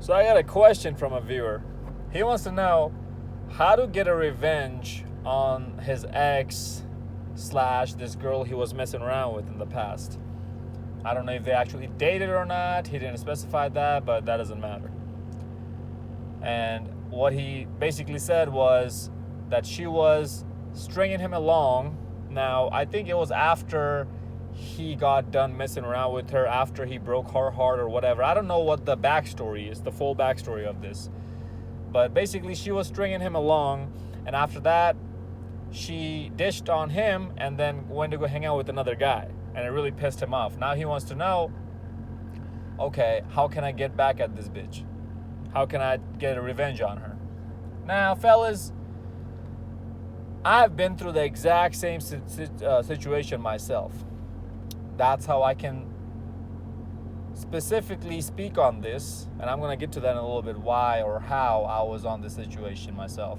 So I got a question from a viewer. He wants to know how to get a revenge on his ex slash this girl he was messing around with in the past. I don't know if they actually dated or not. He didn't specify that, but that doesn't matter. And what he basically said was that she was stringing him along. Now, I think it was after he got done messing around with her, after he broke her heart or whatever. I don't know what the backstory is, the full backstory of this. But basically, she was stringing him along, and after that, she dished on him and then went to go hang out with another guy. And it really pissed him off. Now he wants to know, okay, how can I get back at this bitch? How can I get a revenge on her? Now, fellas, I've been through the exact same situation myself. That's how I can specifically speak on this, and I'm going to get to that in a little bit, why or how I was on this situation myself.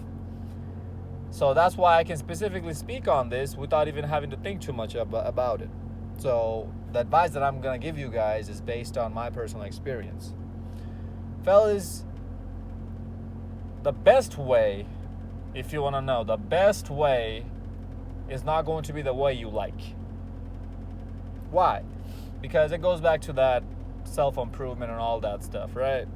So that's why I can specifically speak on this without even having to think too much about it. So the advice that I'm going to give you guys is based on my personal experience. Fellas, the best way, if you want to know, the best way is not going to be the way you like. Why? Because it goes back to that self-improvement and all that stuff, right?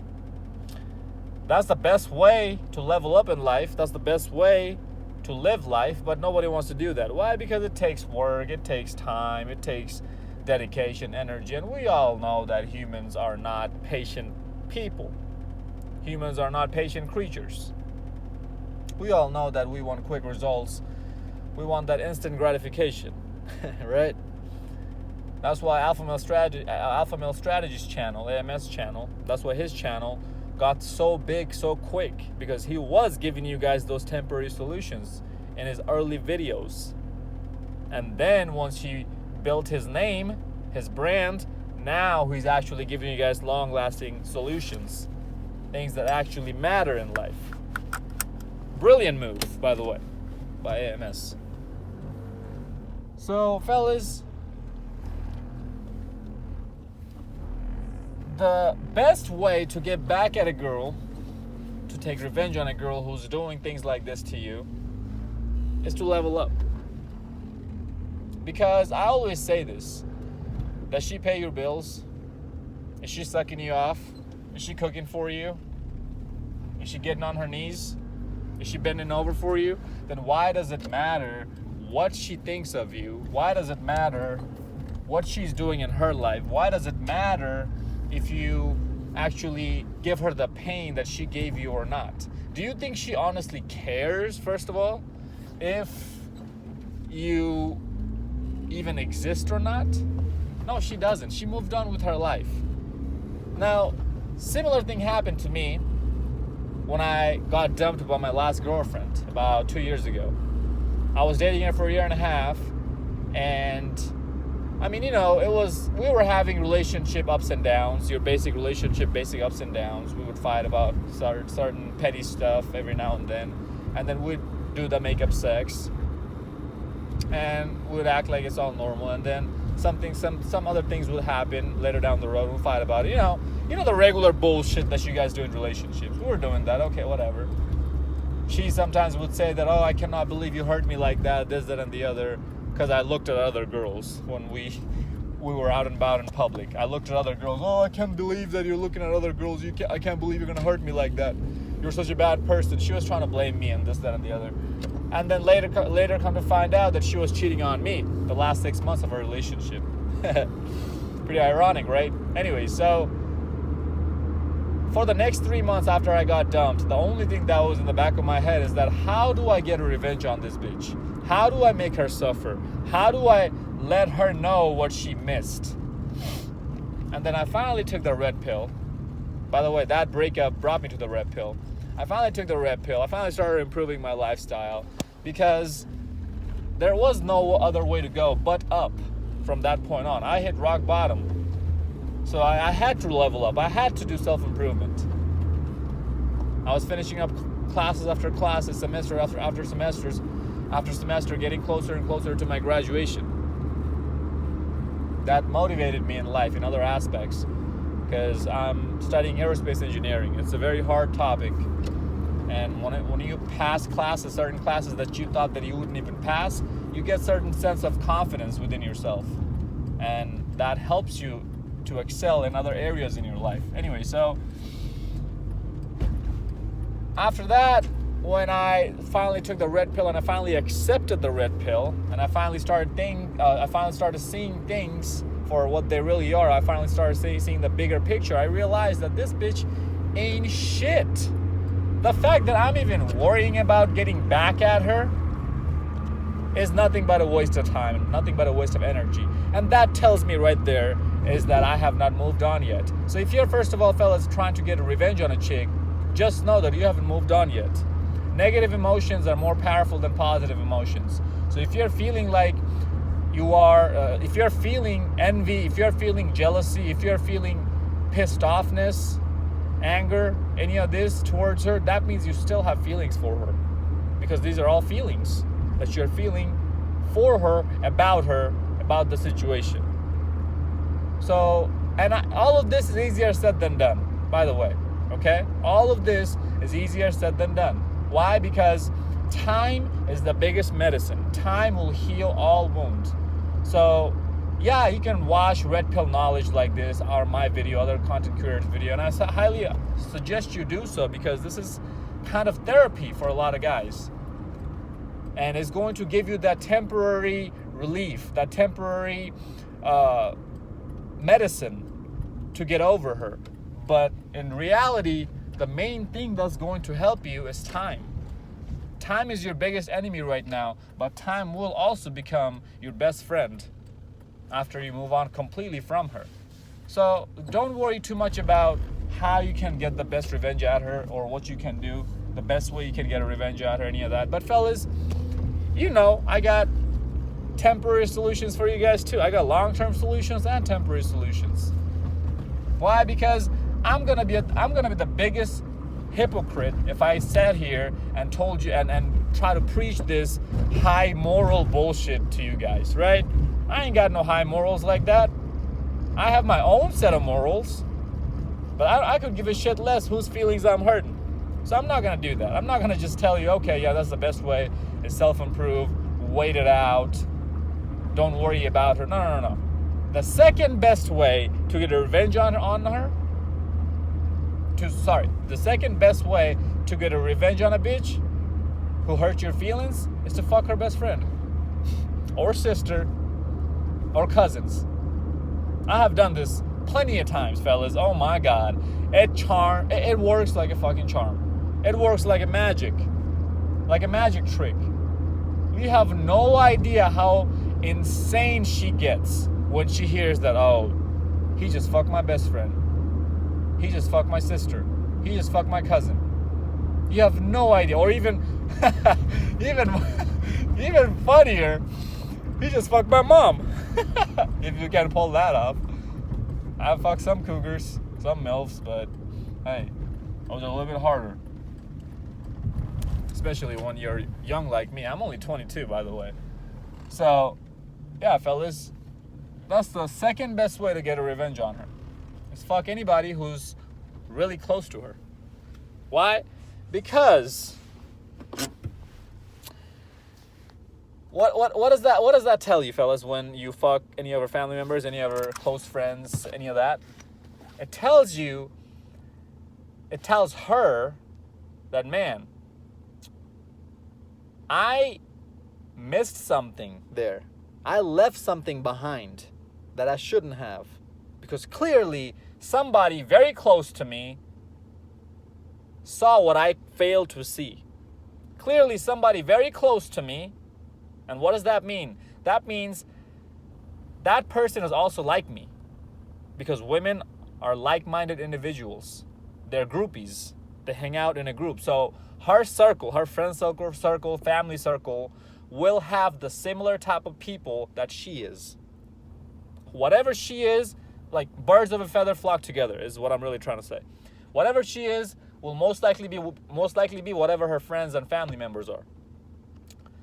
That's the best way to level up in life. That's the best way to live life, but nobody wants to do that. Why? Because it takes work, it takes time, it takes dedication, energy, and we all know that humans are not patient people. Humans are not patient creatures. We all know that we want quick results. We want that instant gratification, right? That's why Alpha Male Strategies channel, AMS channel, that's why his channel got so big so quick, because he was giving you guys those temporary solutions in his early videos. And then once he built his name, his brand, now he's actually giving you guys long-lasting solutions, things that actually matter in life. Brilliant move, by the way, by AMS. So, fellas, the best way to get back at a girl, to take revenge on a girl who's doing things like this to you, is to level up. Because I always say this, does she pay your bills? Is she sucking you off? Is she cooking for you? Is she getting on her knees? Is she bending over for you? Then why does it matter what she thinks of you? Why does it matter what she's doing in her life? Why does it matter if you actually give her the pain that she gave you or not? Do you think she honestly cares, first of all, if you even exist or not? No, she doesn't. She moved on with her life. Now, similar thing happened to me when I got dumped by my last girlfriend about 2 years ago. I was dating her for a year and a half, and I mean, you know, we were having relationship ups and downs, your basic relationship, basic ups and downs. We would fight about certain petty stuff every now and then we'd do the makeup sex, and we'd act like it's all normal, and then some other things would happen later down the road. We'll fight about it, you know the regular bullshit that you guys do in relationships. We were doing that, okay, whatever. She sometimes would say that, oh, I cannot believe you hurt me like that, this, that, and the other, because I looked at other girls when we were out and about in public. I looked at other girls. Oh, I can't believe that you're looking at other girls. I can't believe you're gonna hurt me like that. You're such a bad person. She was trying to blame me and this, that, and the other. And then later come to find out that she was cheating on me the last 6 months of our relationship. Pretty ironic, right? Anyway, so for the next 3 months after I got dumped, the only thing that was in the back of my head is that, how do I get a revenge on this bitch? How do I make her suffer? How do I let her know what she missed? And then I finally took the red pill. By the way, that breakup brought me to the red pill. I finally took the red pill. I finally started improving my lifestyle, because there was no other way to go but up from that point on. I hit rock bottom. So I had to level up. I had to do self-improvement. I was finishing up classes after classes, semester after semester, getting closer and closer to my graduation. That motivated me in life in other aspects. because I'm studying aerospace engineering. It's a very hard topic. And when you pass classes, certain classes that you thought that you wouldn't even pass, you get certain sense of confidence within yourself. And that helps you to excel in other areas in your life. Anyway, so after that, when I finally took the red pill and I finally accepted the red pill, and I finally started seeing things for what they really are, I finally started seeing the bigger picture, I realized that this bitch ain't shit. The fact that I'm even worrying about getting back at her is nothing but a waste of time, nothing but a waste of energy. And that tells me right there is that I have not moved on yet. So if you're, first of all, fellas, trying to get revenge on a chick, just know that you haven't moved on yet. Negative emotions are more powerful than positive emotions. So if you're feeling like you are, if you're feeling envy, if you're feeling jealousy, if you're feeling pissed offness, anger, any of this towards her, that means you still have feelings for her. Because these are all feelings that you're feeling for her, about the situation. So, and all of this is easier said than done, by the way, okay? All of this is easier said than done. Why? Because time is the biggest medicine. Time will heal all wounds. So, yeah, you can watch Red Pill Knowledge like this, or my video, other content creators' video, and I highly suggest you do so, because this is kind of therapy for a lot of guys. And it's going to give you that temporary relief, that temporary medicine to get over her. But in reality, the main thing that's going to help you is time. Time is your biggest enemy right now, but time will also become your best friend after you move on completely from her. So don't worry too much about how you can get the best revenge at her, or what you can do, the best way you can get a revenge at her, any of that. But fellas, you know, I got temporary solutions for you guys too. I got long-term solutions and temporary solutions. Why? Because I'm gonna be the biggest hypocrite if I sat here and told you and try to preach this high moral bullshit to you guys, right? I ain't got no high morals like that. I have my own set of morals, but I could give a shit less whose feelings I'm hurting. So I'm not gonna do that. I'm not gonna just tell you, okay, yeah, that's the best way, is self-improve, wait it out, don't worry about her. No. The second best way to get a revenge on her, the second best way to get a revenge on a bitch who hurt your feelings is to fuck her best friend, or sister, or cousins. I have done this plenty of times, fellas. Oh my God. It works like a fucking charm. It works like a magic trick. You have no idea how insane she gets when she hears that, oh, he just fucked my best friend. He just fucked my sister. He just fucked my cousin. You have no idea. Or even even funnier, he just fucked my mom. If you can pull that off. I've fucked some cougars, some MILFs, but hey, those are a little bit harder. Especially when you're young like me. I'm only 22, by the way. So, yeah, fellas, that's the second best way to get a revenge on her. Is fuck anybody who's really close to her. Why? Because what does that tell you, fellas, when you fuck any of her family members, any of her close friends, any of that? It tells her that, man, I missed something there. I left something behind that I shouldn't have. Because clearly somebody very close to me saw what I failed to see. Clearly somebody very close to me. And what does that mean? That means that person is also like me. Because women are like-minded individuals. They're groupies. They hang out in a group. So her circle, her friend circle, family circle, will have the similar type of people that she is. Whatever she is, like birds of a feather flock together is what I'm really trying to say. Whatever she is will most likely be whatever her friends and family members are.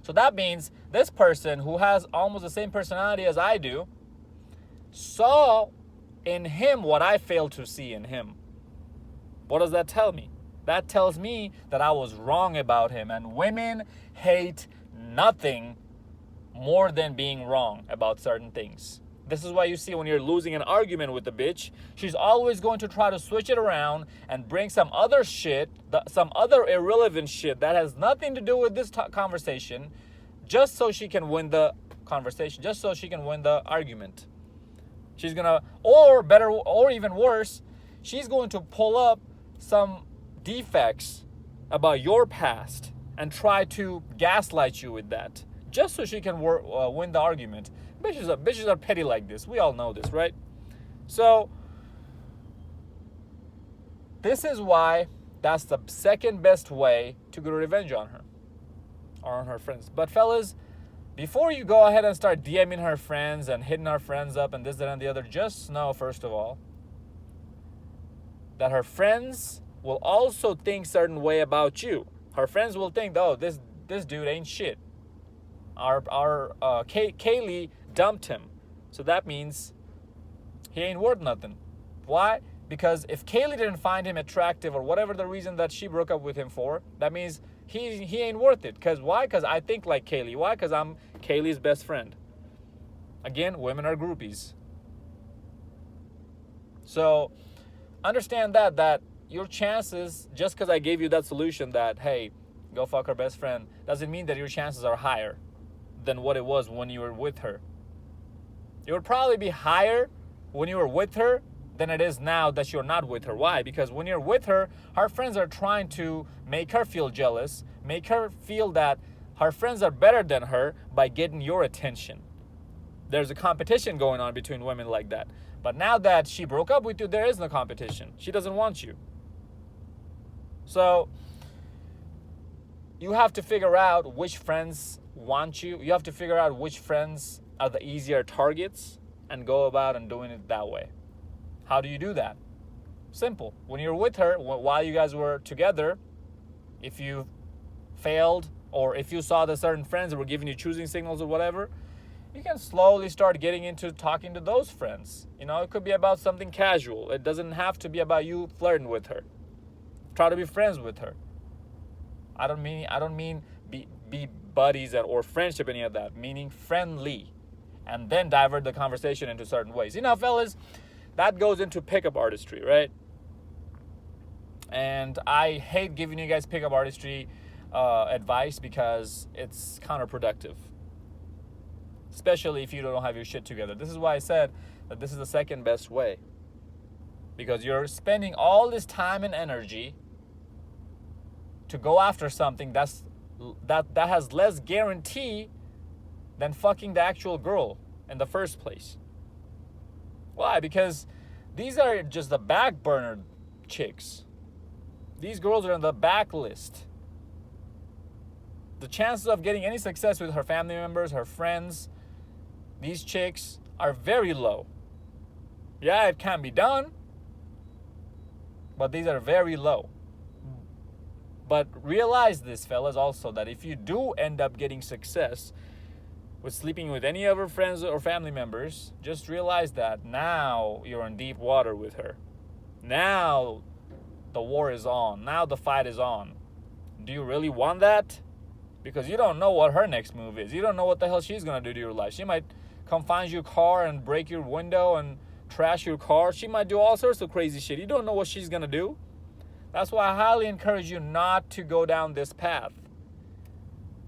So that means this person who has almost the same personality as I do saw in him what I failed to see in him. What does that tell me? That tells me that I was wrong about him. And women hate nothing more than being wrong about certain things. This is why you see when you're losing an argument with the bitch, she's always going to try to switch it around and bring some other shit, some other irrelevant shit that has nothing to do with this conversation, just so she can win the conversation, just so she can win the argument. She's gonna, or better, or even worse, she's going to pull up some defects about your past and try to gaslight you with that, just so she can win the argument. Bitches are petty like this. We all know this, right? So this is why that's the second best way to get revenge on her or on her friends. But fellas, before you go ahead and start DMing her friends and hitting her friends up and this, that, and the other, just know, first of all, that her friends will also think certain way about you. Her friends will think, oh, this dude ain't shit. Kaylee dumped him. So that means he ain't worth nothing. Why? Because if Kaylee didn't find him attractive or whatever the reason that she broke up with him for, that means he ain't worth it. Because why? Because I think like Kaylee. Why? Because I'm Kaylee's best friend. Again, women are groupies. So understand that your chances, just because I gave you that solution that, hey, go fuck her best friend, doesn't mean that your chances are higher than what it was when you were with her. It would probably be higher when you were with her than it is now that you're not with her. Why? Because when you're with her, her friends are trying to make her feel jealous, make her feel that her friends are better than her by getting your attention. There's a competition going on between women like that. But now that she broke up with you, there is no competition. She doesn't want you. So you have to figure out which friends want you. You have to figure out which friends are the easier targets and go about and doing it that way. How do you do that? Simple. When you're with her, while you guys were together, if you failed or if you saw that certain friends that were giving you choosing signals or whatever, you can slowly start getting into talking to those friends. You know, it could be about something casual. It doesn't have to be about you flirting with her. Try to be friends with her. I don't mean be buddies or friendship, any of that. Meaning friendly. And then divert the conversation into certain ways. You know, fellas, that goes into pickup artistry, right? And I hate giving you guys pickup artistry advice because it's counterproductive. Especially if you don't have your shit together. This is why I said that this is the second best way. Because you're spending all this time and energy to go after something that has less guarantee than fucking the actual girl in the first place. Why? Because these are just the back burner chicks. These girls are on the back list. The chances of getting any success with her family members, her friends, these chicks are very low. Yeah, it can be done, but these are very low. But realize this, fellas, also, that if you do end up getting success with sleeping with any of her friends or family members, just realize that now you're in deep water with her. Now the war is on. Now the fight is on. Do you really want that? Because you don't know what her next move is. You don't know what the hell she's going to do to your life. She might come find your car and break your window and trash your car. She might do all sorts of crazy shit. You don't know what she's going to do. That's why I highly encourage you not to go down this path.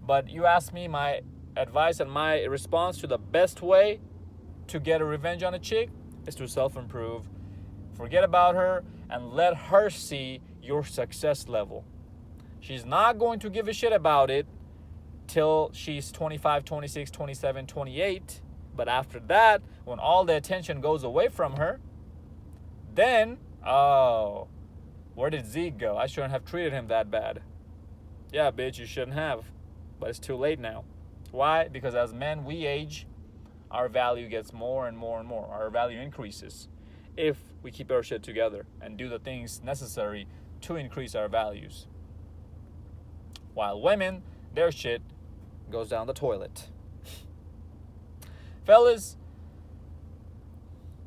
But you ask me, my advice and my response to the best way to get a revenge on a chick is to self-improve. Forget about her and let her see your success level. She's not going to give a shit about it till she's 25, 26, 27, 28. But after that, when all the attention goes away from her, then, oh, where did Zeke go? I shouldn't have treated him that bad. Yeah, bitch, you shouldn't have. But it's too late now. Why? Because as men, we age, our value gets more and more and more. Our value increases if we keep our shit together and do the things necessary to increase our values. While women, their shit goes down the toilet. Fellas,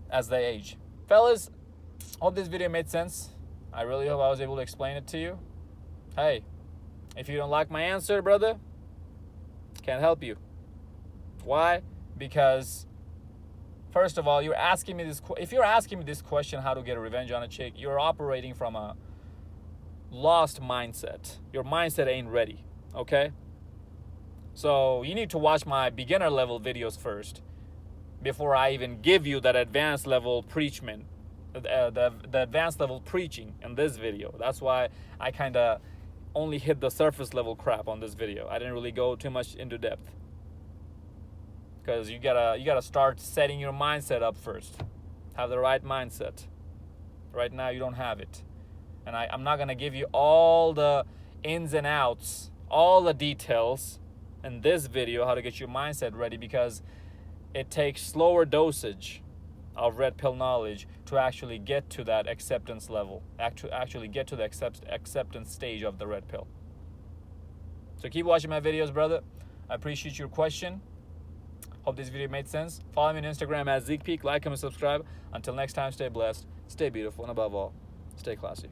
as they age, Fellas, hope this video made sense. I really hope I was able to explain it to you. Hey, if you don't like my answer, brother, can't help you. Why? Because first of all, you're asking me this. If you're asking me this question, how to get a revenge on a chick, you're operating from a lost mindset. Your mindset ain't ready. Okay. So you need to watch my beginner level videos first before I even give you that advanced level preachment, the advanced level preaching in this video. That's why I kind of only hit the surface level crap on this video. I didn't really go too much into depth, because you gotta start setting your mindset up first. Have the right mindset. Right now you don't have it, and I'm not gonna give you all the ins and outs, all the details in this video how to get your mindset ready, because it takes slower dosage of red pill knowledge to actually get to that acceptance level, actually get to the acceptance stage of the red pill. So keep watching my videos, brother. I appreciate your question. Hope this video made sense. Follow me on Instagram at Zeekpeak. Like, comment, subscribe. Until next time, stay blessed, stay beautiful, and above all, stay classy.